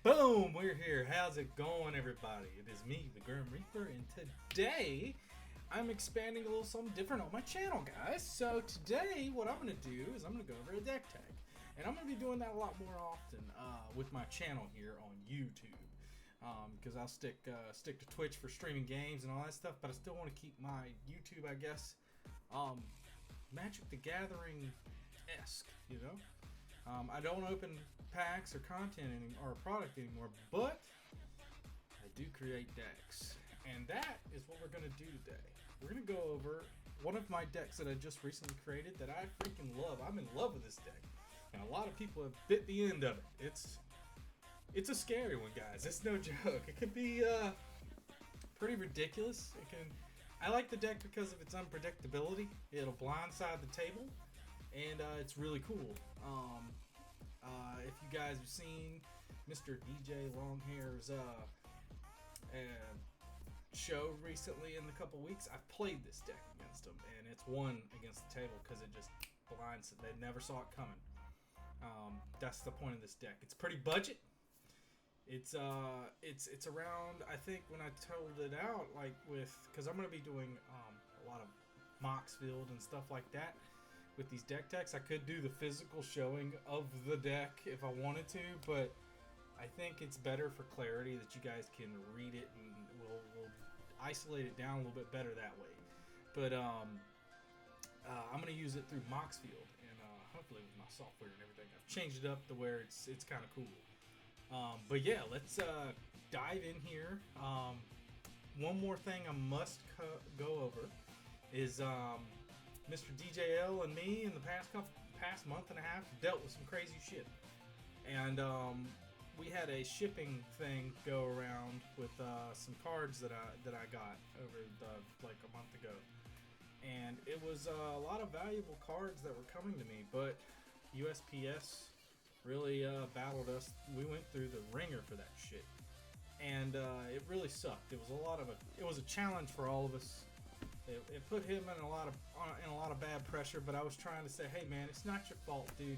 Boom! We're here. How's it going, everybody? It is me, the Grim Reaper, and today I'm expanding a little something different on my channel, guys. So today, what I'm going to do is I'm going to go over a deck tag, and I'm going to be doing that a lot more often with my channel here on YouTube, because I'll stick to Twitch for streaming games and all that stuff, but I still want to keep my YouTube, I guess, Magic the Gathering-esque, you know. I don't open packs or content or product anymore, but I do create decks, and that is what we're gonna do today. We're gonna go over one of my decks that I just recently created that I freaking love. I'm in love with this deck, and a lot of people have bit the end of it. It's a scary one, guys. It's no joke. It can be pretty ridiculous. I like the deck because of its unpredictability. It'll blindside the table. And it's really cool. If you guys have seen Mr. DJ Longhair's show recently in a couple weeks, I've played this deck against him, and it's won against the table because it just blinds. They never saw it coming. That's the point of this deck. It's pretty budget. It's around, I think when I totaled it out, like because I'm gonna be doing a lot of Moxfield and stuff like that. With these deck techs, I could do the physical showing of the deck if I wanted to, but I think it's better for clarity that you guys can read it, and we'll isolate it down a little bit better that way. But I'm going to use it through Moxfield, and hopefully with my software and everything, I've changed it up to where it's kind of cool. But yeah, let's dive in here. One more thing I must go over is Mr. DJL and me in the past month and a half dealt with some crazy shit, and we had a shipping thing go around with some cards that I got over like a month ago, and it was a lot of valuable cards that were coming to me, but USPS really battled us. We went through the ringer for that shit, and it really sucked. It was a challenge for all of us. It put him in a lot of bad pressure, but I was trying to say, hey man, it's not your fault, dude.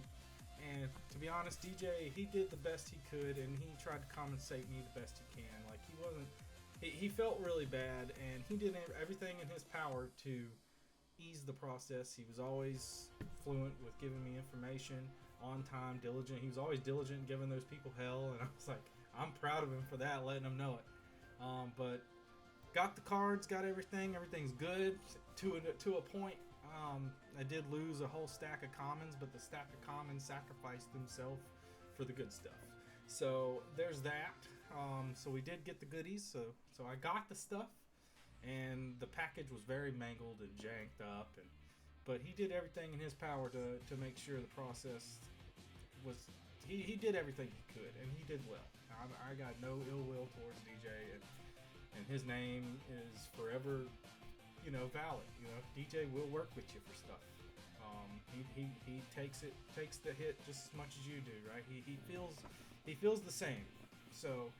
And to be honest, DJ, he did the best he could, and he tried to compensate me the best he can. Like he felt really bad, and he did everything in his power to ease the process. He was always fluent with giving me information on time, diligent. He was always diligent in giving those people hell, and I was like, I'm proud of him for that, letting them know it. But got the cards, got everything. Everything's good to a point. I did lose a whole stack of commons, but the stack of commons sacrificed themselves for the good stuff. So there's that. So we did get the goodies. So I got the stuff, and the package was very mangled and janked up. But he did everything in his power to make sure the process was. He did everything he could, and he did well. I got no ill will towards DJ, and his name is forever, valid. DJ will work with you for stuff. He takes the hit just as much as you do, right? He feels the same. So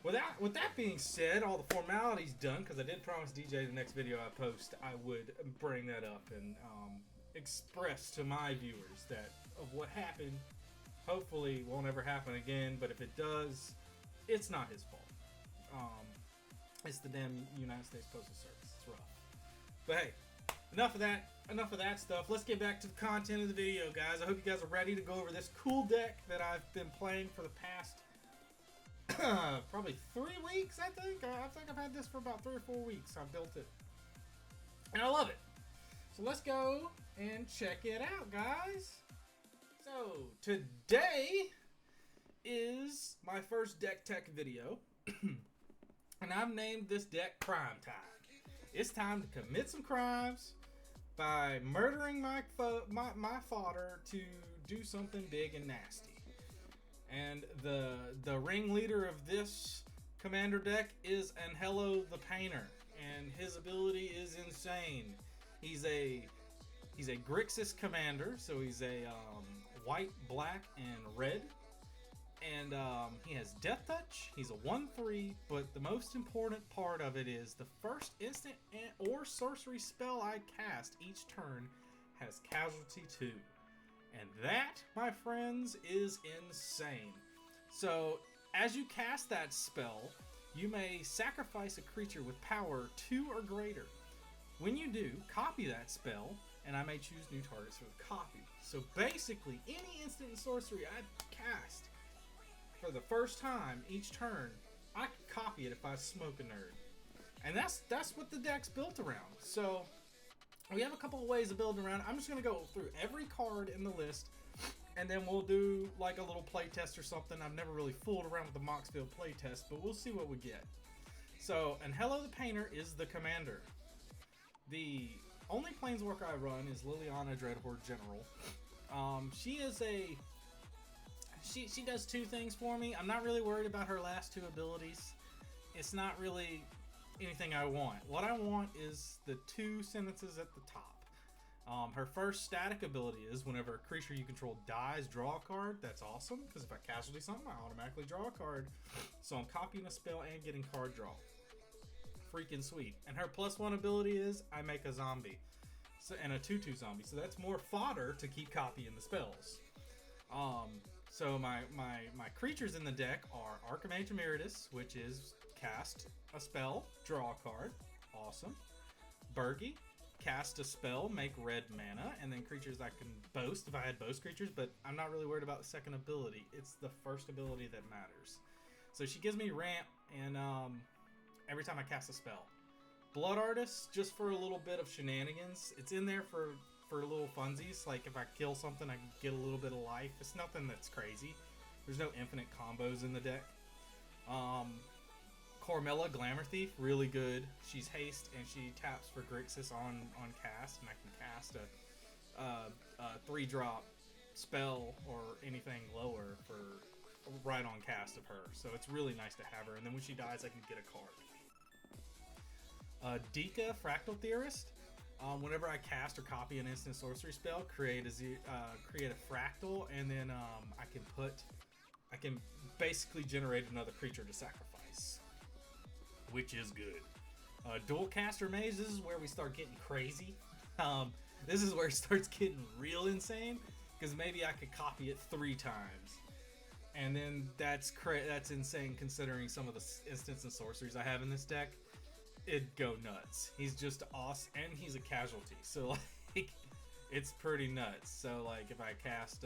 with that being said, all the formalities done, because I did promise DJ the next video I post I would bring that up and express to my viewers that of what happened. Hopefully won't ever happen again, but if it does, it's not his fault. It's the damn United States Postal Service. It's rough. But hey, enough of that stuff. Let's get back to the content of the video, guys. I hope you guys are ready to go over this cool deck that I've been playing for the past probably 3 weeks, I think. I think I've had this for about 3 or 4 weeks. I've built it, and I love it. So let's go and check it out, guys. So today is my first deck tech video. And I've named this deck Crime Time. It's time to commit some crimes by murdering my fodder to do something big and nasty. And the ringleader of this commander deck is Anhelo the Painter, and his ability is insane. He's a Grixis commander, so he's a white, black, and red. And he has Death Touch. He's a 1/3, but the most important part of it is the first instant or sorcery spell I cast each turn has Casualty 2. And that, my friends, is insane. So, as you cast that spell, you may sacrifice a creature with power 2 or greater. When you do, copy that spell, and I may choose new targets for the copy. So basically, any instant and sorcery I cast for the first time each turn, I can copy it if I smoke a nerd. And that's what the deck's built around. So we have a couple of ways of building around. I'm just going to go through every card in the list, and then we'll do like a little play test or something. I've never really fooled around with the Moxfield play test, but we'll see what we get. So Anhelo the Painter is the commander. The only planeswalker I run is Liliana Dreadhorde General. She is a... She does 2 things for me. I'm not really worried about her last 2 abilities. It's not really anything I want. What I want is the 2 sentences at the top. Her first static ability is whenever a creature you control dies, draw a card. That's awesome, because if I casualty something, I automatically draw a card. So I'm copying a spell and getting card draw. Freaking sweet. And her +1 ability is I make a zombie. So, and a 2/2 zombie. So that's more fodder to keep copying the spells. So my creatures in the deck are Archimage Emeritus, which is cast a spell, draw a card. Awesome. Burgi, cast a spell, make red mana, and then creatures I can boast if I had boast creatures, but I'm not really worried about the second ability. It's the first ability that matters. So she gives me ramp, and every time I cast a spell. Blood Artist, just for a little bit of shenanigans. It's in there for little funsies. Like if I kill something, I can get a little bit of life. It's nothing that's crazy. There's no infinite combos in the deck. Cormella, Glamour Thief, really good. She's haste and she taps for Grixis on cast, and I can cast a 3-drop spell or anything lower for right on cast of her. So it's really nice to have her. And then when she dies, I can get a card. Dika, Fractal Theorist. Whenever I cast or copy an instant sorcery spell, create a fractal, and then I can basically generate another creature to sacrifice, which is good. Dual Caster Mage. This is where we start getting crazy. This is where it starts getting real insane, because maybe I could copy it 3 times, and then that's insane considering some of the instants and sorceries I have in this deck. It'd go nuts. He's just awesome, and he's a casualty, so like it's pretty nuts. So like if I cast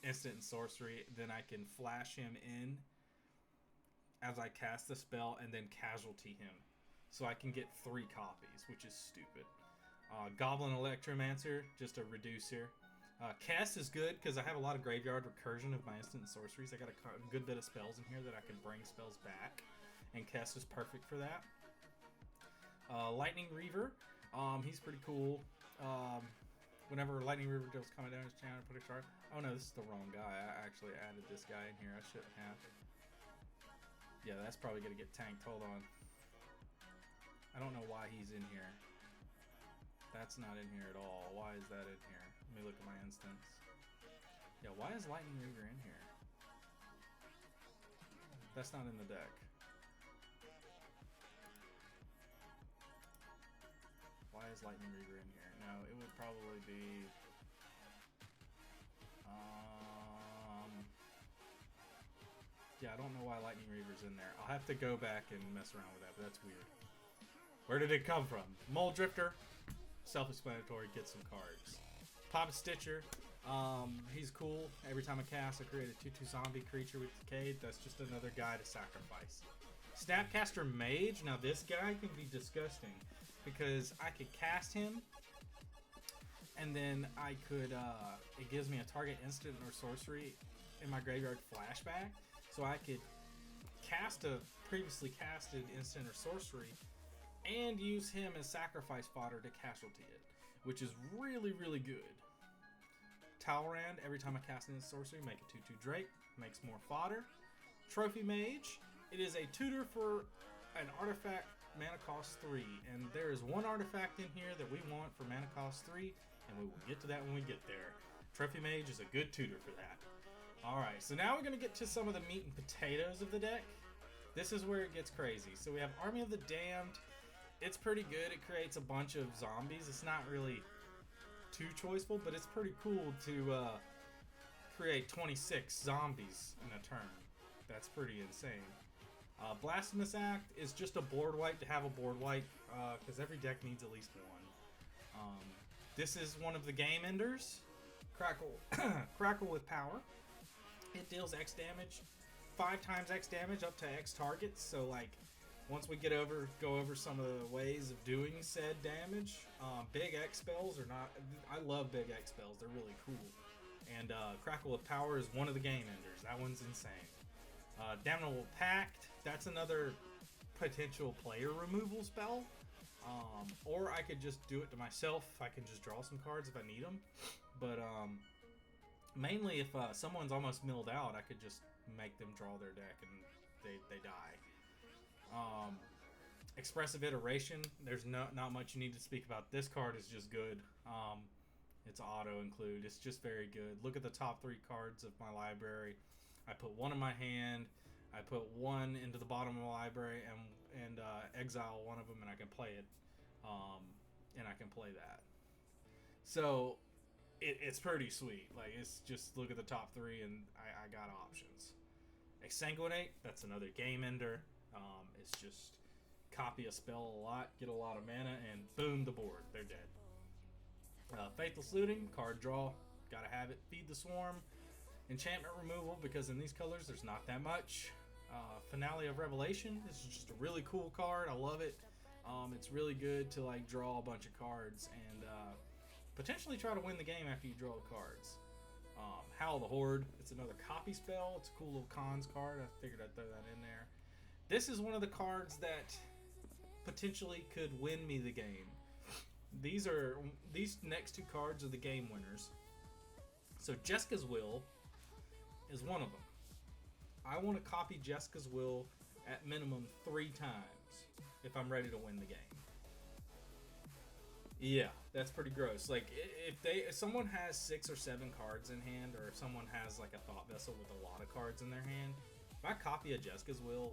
instant and sorcery, then I can flash him in as I cast the spell and then casualty him, so I can get 3 copies, which is stupid. Goblin Electromancer, just a reducer. Kess is good because I have a lot of graveyard recursion of my instant and sorceries. I got a good bit of spells in here that I can bring spells back, and Kess is perfect for that. Lightning Reaver, he's pretty cool. Whenever Lightning Reaver goes coming down his channel, put a shard. Oh no, this is the wrong guy. I actually added this guy in here. I shouldn't have. Yeah, that's probably gonna get tanked. Hold on. I don't know why he's in here. That's not in here at all. Why is that in here? Let me look at my instance. Yeah, why is Lightning Reaver in here? That's not in the deck. Why is Lightning Reaver in here? No, it would probably be... yeah, I don't know why Lightning Reaver's in there. I'll have to go back and mess around with that, but that's weird. Where did it come from? Mole Drifter. Self-explanatory, get some cards. Papa Stitcher. He's cool. Every time I cast, I create a 2/2 zombie creature with Decayed. That's just another guy to sacrifice. Snapcaster Mage. Now this guy can be disgusting, because I could cast him, and then I could, it gives me a target instant or sorcery in my graveyard flashback, so I could cast a previously casted instant or sorcery and use him as sacrifice fodder to casualty it, which is really, really good. Talrand, every time I cast an instant sorcery, make a 2/2 Drake, makes more fodder. Trophy Mage, it is a tutor for an artifact mana cost 3, and there is one artifact in here that we want for mana cost 3, and we will get to that when we get there. Trophy Mage is a good tutor for that. Alright, so now we're going to get to some of the meat and potatoes of the deck. This is where it gets crazy. So we have Army of the Damned. It's pretty good. It creates a bunch of zombies. It's not really too choiceful, but it's pretty cool to create 26 zombies in a turn. That's pretty insane. Blasphemous Act is just a board wipe to have a board wipe, because every deck needs at least one. This is one of the game enders. Crackle, Crackle with power. It deals X damage, 5 times X damage up to X targets. So like, once we go over some of the ways of doing said damage, big X spells are not. I love big X spells. They're really cool. And Crackle with power is one of the game enders. That one's insane. Damnable Pact. That's another potential player removal spell. Or I could just do it to myself. I can just draw some cards if I need them. But mainly if someone's almost milled out, I could just make them draw their deck and they die. Expressive Iteration. There's not much you need to speak about. This card is just good. It's auto include. It's just very good. Look at the top 3 cards of my library. I put one in my hand. I put one into the bottom of my library and exile one of them, and I can play it. And I can play that. So it's pretty sweet. Like, it's just look at the top 3, and I got options. Exsanguinate. That's another game ender. It's just copy a spell a lot, get a lot of mana, and boom, the board. They're dead. Faithless Looting, card draw, gotta have it. Feed the Swarm, enchantment removal, because in these colors there's not that much. Finale of Revelation, this is just a really cool card. I love it. It's really good to like draw a bunch of cards and potentially try to win the game after you draw the cards. Howl the Horde, it's another copy spell. It's a cool little cons card. I figured I'd throw that in there. This is one of the cards that potentially could win me the game. These next 2 cards are the game winners. So Jeska's Will is one of them. I want to copy Jeska's Will at minimum 3 times if I'm ready to win the game. Yeah, that's pretty gross. Like, if someone has 6 or 7 cards in hand, or if someone has like a Thought Vessel with a lot of cards in their hand, if I copy a Jeska's Will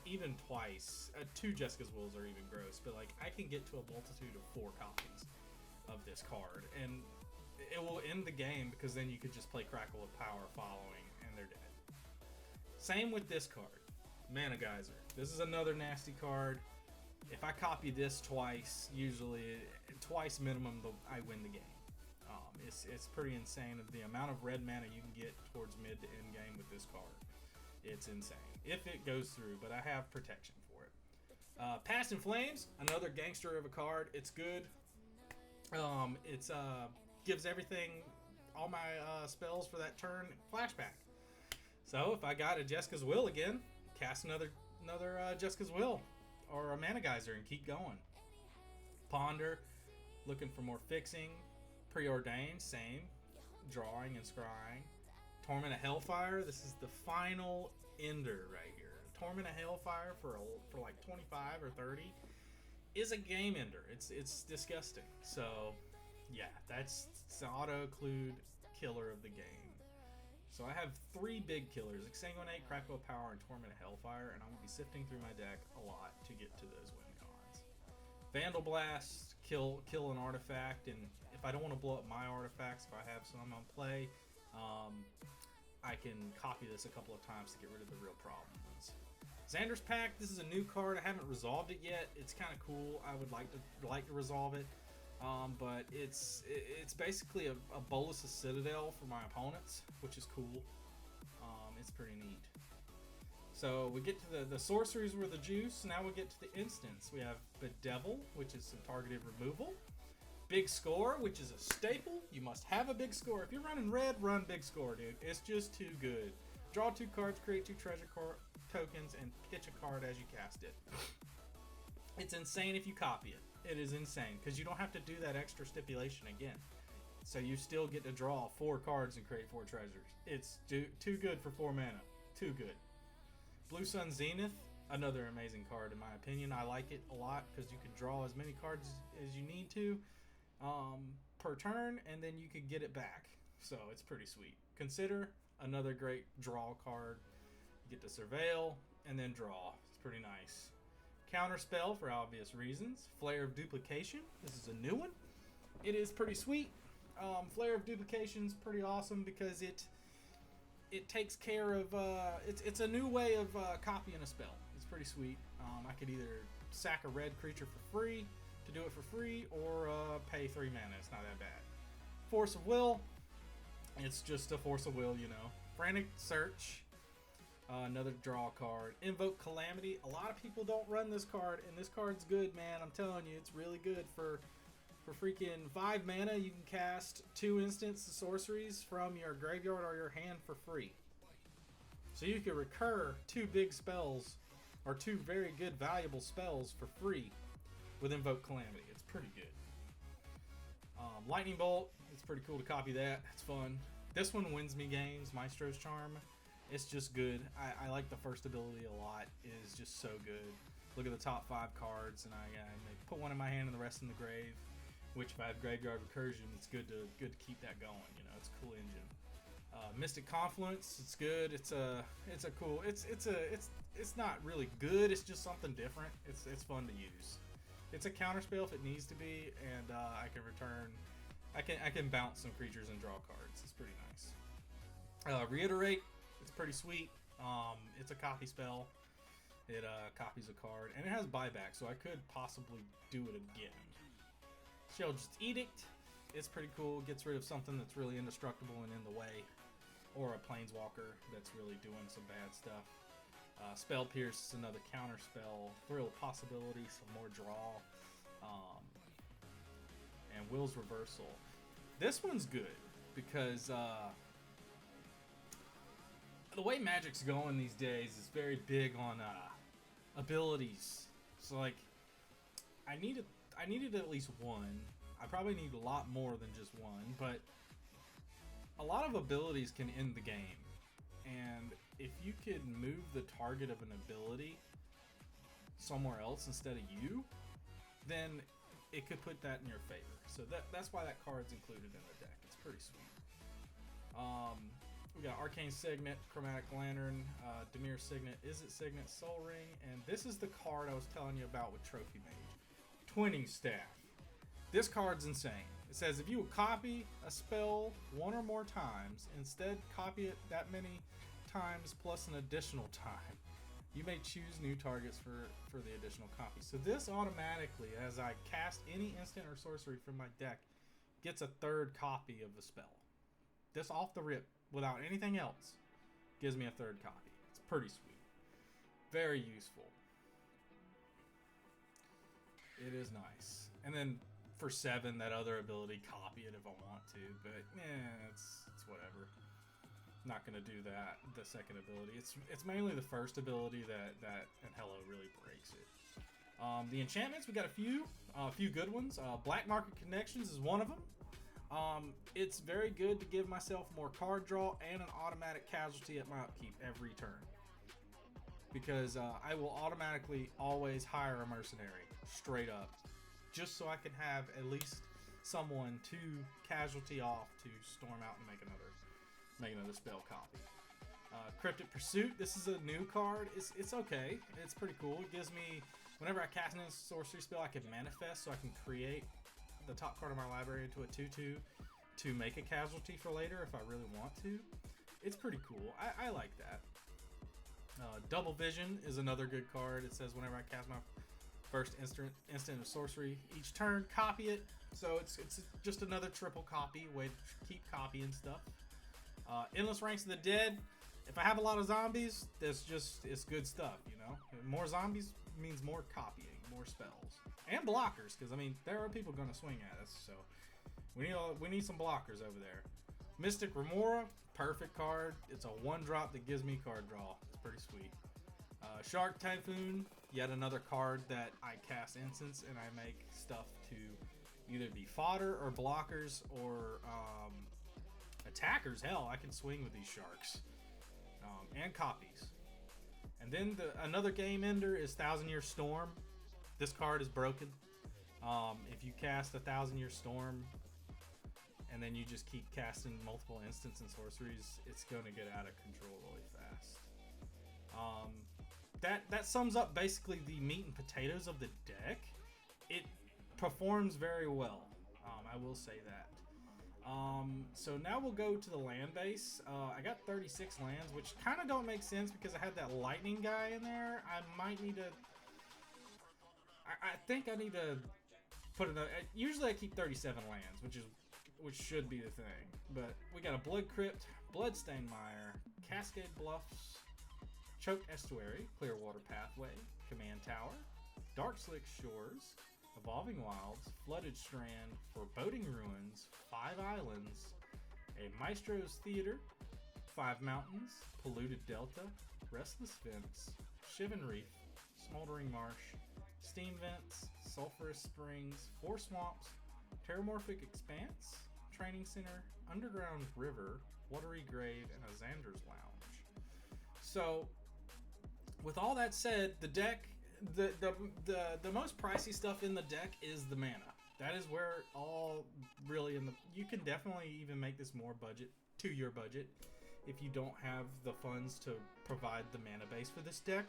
even twice, 2 Jeska's Wills are even gross, but like I can get to a multitude of 4 copies of this card, and it will end the game, because then you could just play Crackle with Power following, and they're dead. Same with this card, Mana Geyser. This is another nasty card. If I copy this twice, usually twice minimum, I win the game. It's pretty insane of the amount of red mana you can get towards mid to end game with this card. It's insane if it goes through, but I have protection for it. Past in Flames, another gangster of a card. It's good. It's gives everything, all my spells for that turn, flashback. So if I got a Jeska's Will again, cast another Jeska's Will or a Mana Geyser and keep going. Ponder, looking for more fixing. Preordained, same. Drawing and scrying. Torment of Hellfire, this is the final ender right here. Torment of Hellfire for like 25 or 30 is a game ender. It's disgusting. So yeah, that's the auto-include killer of the game. So I have 3 big killers: Exsanguinate, Crackle of Power, and Torment of Hellfire, and I'm going to be sifting through my deck a lot to get to those win cons. Vandal Blast, kill an artifact, and if I don't want to blow up my artifacts, if I have some on play, I can copy this a couple of times to get rid of the real problem ones. Xander's Pact, this is a new card. I haven't resolved it yet. It's kind of cool. I would like to resolve it. But it's basically a bolus of Citadel for my opponents, which is cool. It's pretty neat. So we get to the sorceries were the juice. Now we get to the instants. We have Bedevil, which is some targeted removal. Big Score, which is a staple. You must have a big score. If you're running red, run Big Score, dude. It's just too good. Draw 2 cards, create 2 treasure tokens, and pitch a card as you cast it. It's insane if you copy it. It is insane, because you don't have to do that extra stipulation again. So you still get to draw 4 cards and create 4 treasures. It's too good for 4 mana. Too good. Blue Sun Zenith, another amazing card in my opinion. I like it a lot because you can draw as many cards as you need to per turn, and then you could get it back. So it's pretty sweet. Consider another great draw card. You get to surveil and then draw. It's pretty nice. Counterspell for obvious reasons. Flare of Duplication. This is a new one. It is pretty sweet. Flare of Duplication is pretty awesome because it it takes care of it's a new way of copying a spell. It's pretty sweet. I could either sack a red creature for free to do it for free, or pay 3 mana. It's not that bad. Force of Will. It's just a Force of Will, you know. Frantic Search. Another draw card. Invoke Calamity. A lot of people don't run this card, and this card's good, man. I'm telling you, it's really good for freaking 5 mana. You can cast 2 instant sorceries from your graveyard or your hand for free. So you can recur 2 big spells, or 2 very good valuable spells for free with Invoke Calamity. It's pretty good. Lightning Bolt. It's pretty cool to copy that. It's fun. This one wins me games. Maestro's Charm. It's just good. I like the first ability a lot. It is just so good. Look at the top 5 cards, and I put one in my hand and the rest in the grave. Which, if I have Graveyard Recursion, it's good to keep that going. You know, it's a cool engine. Mystic Confluence. It's good. It's not really good. It's just something different. It's fun to use. It's a counterspell if it needs to be, and I can return. I can bounce some creatures and draw cards. It's pretty nice. Reiterate. It's pretty sweet. It's a copy spell. It copies a card, and it has buyback, so I could possibly do it again. Sheld's Edict. It's pretty cool. Gets rid of something that's really indestructible and in the way, or a planeswalker that's really doing some bad stuff. Spell Pierce is another counter spell. Thrill of Possibility, some more draw. And Will's Reversal. This one's good because the way Magic's going these days is very big on abilities. So like, I needed at least one. I probably need a lot more than just one, but a lot of abilities can end the game. And if you could move the target of an ability somewhere else instead of you, then it could put that in your favor. So that's why that card's included in the deck. It's pretty sweet. We got Arcane Signet, Chromatic Lantern, Dimir Signet, Izzet Signet, Soul Ring, and this is the card I was telling you about with Trophy Mage. Twinning Staff. This card's insane. It says if you would copy a spell 1 or more times, instead copy it that many times plus an additional time, you may choose new targets for the additional copy. So this automatically, as I cast any instant or sorcery from my deck, gets a 3rd copy of the spell. This off the rip, without anything else, gives me a 3rd copy. It's pretty sweet. Very useful. It is nice. And then for 7, that other ability, copy it if I want to, but it's whatever. Not gonna do that. The second ability, it's mainly the first ability that Anhelo really breaks it. The enchantments, we got a few good ones. Black Market Connections is one of them. It's very good to give myself more card draw and an automatic casualty at my upkeep every turn, because I will automatically always hire a mercenary straight up, just so I can have at least someone to casualty off to storm out and make another spell copy. Cryptic Pursuit. This is a new card. It's okay. It's pretty cool. It gives me, whenever I cast an sorcery spell, I can manifest, so I can create the top card of my library into a 2/2 to make a casualty for later if I really want to. It's pretty cool. I like that. Double Vision is another good card. It says whenever I cast my first instant of sorcery each turn, copy it. So it's just another triple copy, way to keep copying stuff. Endless Ranks of the Dead. If I have a lot of zombies, it's good stuff, you know. More zombies means more copying, more spells, and blockers, because I mean there are people going to swing at us, so we need some blockers over there. Mystic Remora, perfect card. It's a 1-drop that gives me card draw. It's pretty sweet. Shark Typhoon, yet another card that I cast instants and I make stuff to either be fodder or blockers or attackers. Hell, I can swing with these sharks. And copies. And then another game ender is 1,000-Year Storm. This card is broken. If you cast a 1,000-Year Storm and then you just keep casting multiple instants and sorceries, it's going to get out of control really fast. That sums up basically the meat and potatoes of the deck. It performs very well. I will say that. So now we'll go to the land base. I got 36 lands, which kind of don't make sense because I had that lightning guy in there. I might need to... I think I need to put another... Usually I keep 37 lands, which should be the thing. But we got a Blood Crypt, Bloodstained Mire, Cascade Bluffs, Choked Estuary, Clearwater Pathway, Command Tower, Dark Slick Shores, Evolving Wilds, Flooded Strand, Foreboding Ruins, 5 Islands, a Maestro's Theater, 5 Mountains, Polluted Delta, Restless Vents, Shivan Reef, Smoldering Marsh, Steam Vents, Sulphurous Springs, 4 Swamps, Terramorphic Expanse, Training Center, Underground River, Watery Grave, and a Xander's Lounge. So, with all that said, the deck, the most pricey stuff in the deck is the mana. That is where all really you can definitely even make this more budget to your budget if you don't have the funds to provide the mana base for this deck.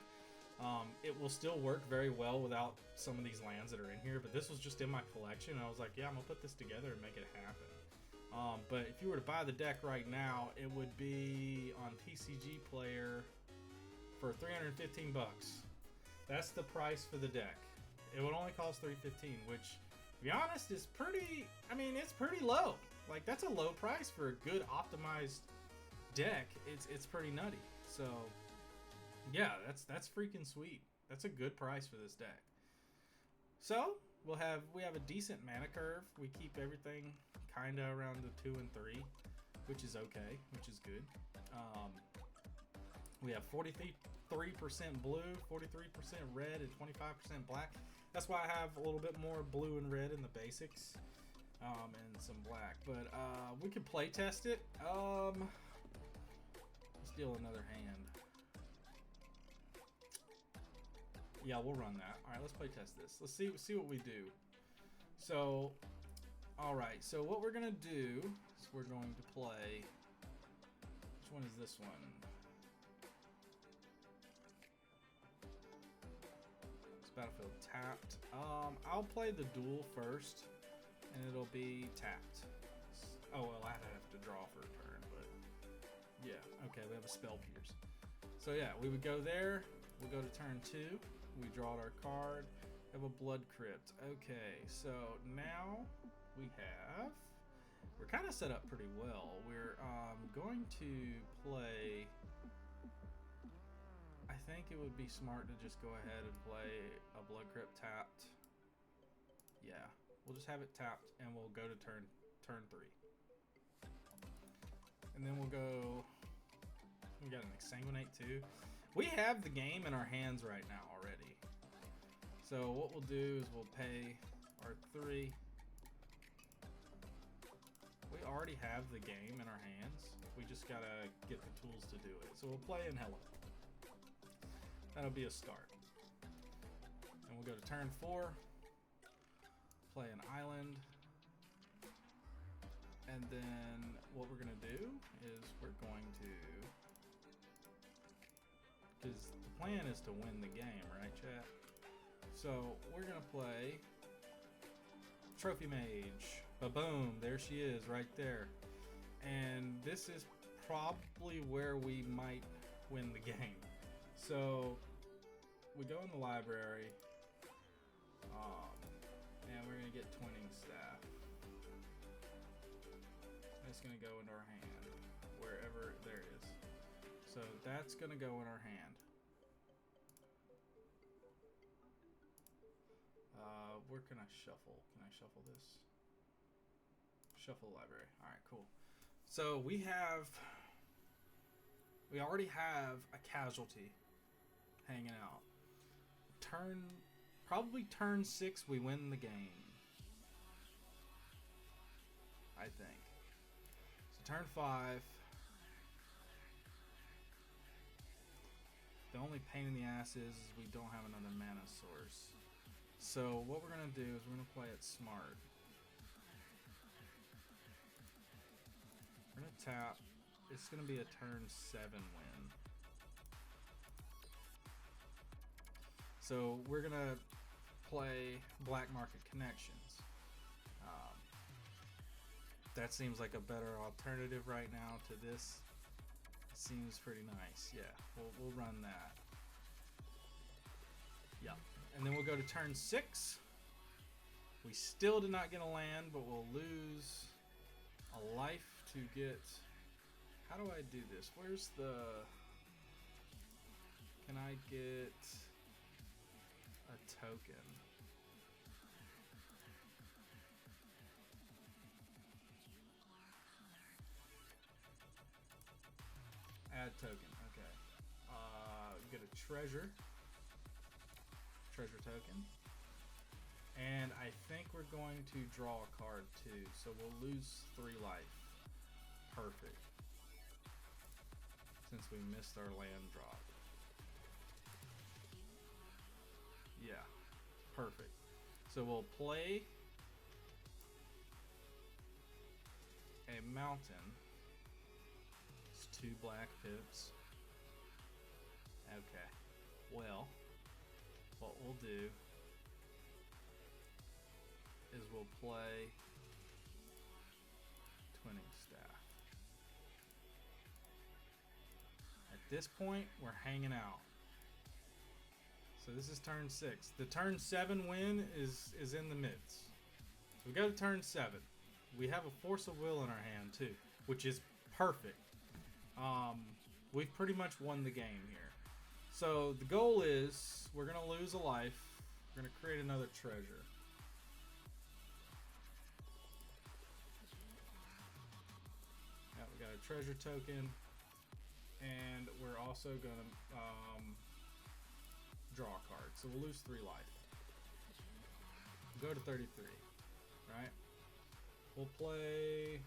It will still work very well without some of these lands that are in here, but this was just in my collection. And I was like, yeah, I'm gonna put this together and make it happen. But if you were to buy the deck right now, it would be on TCG Player for $315 bucks. That's the price for the deck. It would only cost $315, which, to be honest, is pretty. I mean, it's pretty low. Like, that's a low price for a good optimized deck. It's pretty nutty. So, yeah, that's freaking sweet. That's a good price for this deck. So we have a decent mana curve. We keep everything kind of around the 2 and 3, which is okay, which is good. We have 43% blue, 43% red, and 25% black. That's why I have a little bit more blue and red in the basics, and some black. But we could play test it. Let's deal another hand. Yeah, we'll run that. All right, let's play test this. Let's see what we do. So, all right. So what we're gonna do is we're going to play. Which one is this one? Battlefield tapped. I'll play the duel first, and it'll be tapped. Oh well, I have to draw for a turn, but yeah. Okay, we have a Spell Pierce. So yeah, we would go there. We'll go to turn 2. We draw our card. We have a Blood Crypt. Okay, so now we're kind of set up pretty well. We're going to play. I think it would be smart to just go ahead and play a Blood Crypt tapped. Yeah, we'll just have it tapped, and we'll go to turn 3. And then we'll go. We got an Exsanguinate too. We have the game in our hands right now already. So what we'll do is we'll pay our 3. We already have the game in our hands. We just gotta get the tools to do it. So we'll play Anhelo. That'll be a start. And we'll go to turn 4. Play an island. And then what we're going to do is we're going to... Because the plan is to win the game, right, chat? So we're going to play Trophy Mage. Ba-boom, there she is right there. And this is probably where we might win the game. So we go in the library, and we're gonna get Twinning Staff. It's gonna go into our hand, wherever there it is. So that's gonna go in our hand. Where can I shuffle? Can I shuffle this? Shuffle library. All right, cool. So we already have a casualty hanging out. Probably turn 6 we win the game, I think. So turn 5, the only pain in the ass is we don't have another mana source. So what we're gonna do is we're gonna play it smart. We're gonna tap. It's gonna be a turn 7 win. So we're gonna play Black Market Connections. that seems like a better alternative right now to this. It seems pretty nice. Yeah, we'll run that. Yeah, and then we'll go to turn 6. We still did not get a land, but we'll lose a life to get... How do I do this? Where's the... Can I get a token? Add token, okay. Get a treasure token. And I think we're going to draw a card too, so we'll lose 3 life. Perfect. Since we missed our land drop. Yeah, perfect. So we'll play a mountain. It's 2 black pips. Okay, well, what we'll do is we'll play Twinning Staff. At this point, we're hanging out. So this is turn 6. The turn 7 win is in the midst. We go to turn 7. We have a Force of Will in our hand too, which is perfect. We've pretty much won the game here. So the goal is we're gonna lose a life. We're gonna create another treasure. Yeah, we got a treasure token, and we're also gonna draw a card. So we'll lose 3 life. Go to 33, right? We'll play.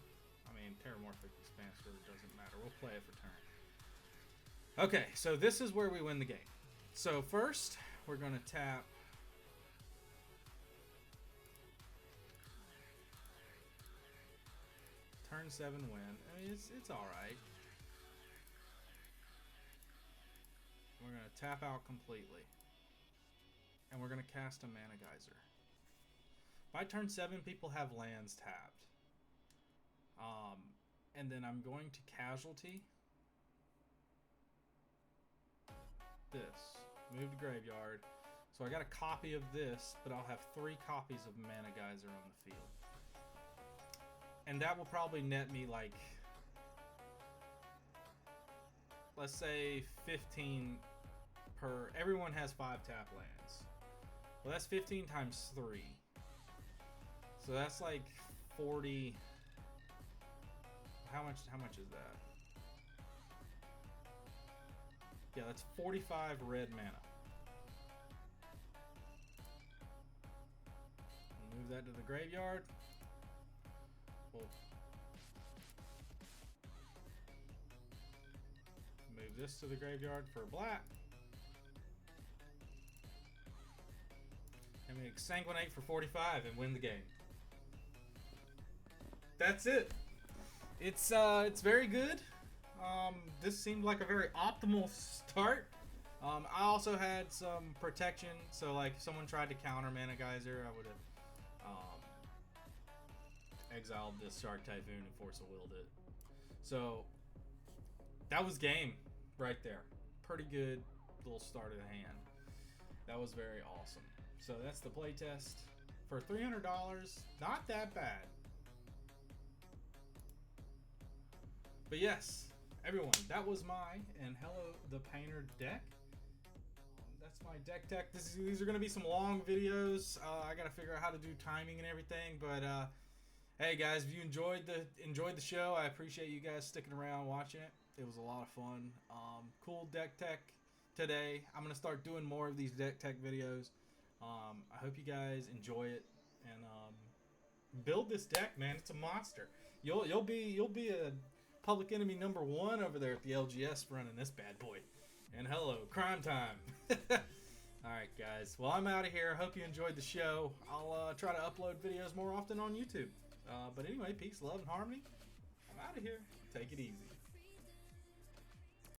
I mean, Terramorphic Expanse really doesn't matter. We'll play it for turn. Okay, so this is where we win the game. So first, we're going to tap turn 7 win. I mean, it's all right. We're going to tap out completely. And we're going to cast a Mana Geyser. By turn 7, people have lands tapped. And then I'm going to casualty this. Move to graveyard. So I got a copy of this, but I'll have 3 copies of Mana Geyser on the field. And that will probably net me like, let's say 15 per... Everyone has 5 tap lands. Well, that's 15 times 3. So that's like 40... How much is that? Yeah, that's 45 red mana. Move that to the graveyard. We'll move this to the graveyard for black. And we exsanguinate for 45 and win the game. That's it. It's very good. This seemed like a very optimal start. I also had some protection, so like if someone tried to counter Mana Geyser, I would have exiled this Shark Typhoon and Force of Willed it. So that was game right there. Pretty good little start of the hand. That was very awesome. So that's the playtest for $300. Not that bad. But yes, everyone, that was my Anhelo the Painter deck. That's my deck tech. These are going to be some long videos. I got to figure out how to do timing and everything. But hey guys, if you enjoyed the show, I appreciate you guys sticking around watching it. It was a lot of fun. Cool deck tech today. I'm going to start doing more of these deck tech videos. I hope you guys enjoy it and build this deck, man. It's a monster. You'll be a Public Enemy #1 over there at the LGS running this bad boy. And hello, crime time. Alright guys, well I'm out of here. Hope you enjoyed the show. I'll try to upload videos more often on YouTube. But anyway, peace, love, and harmony. I'm out of here. Take it easy.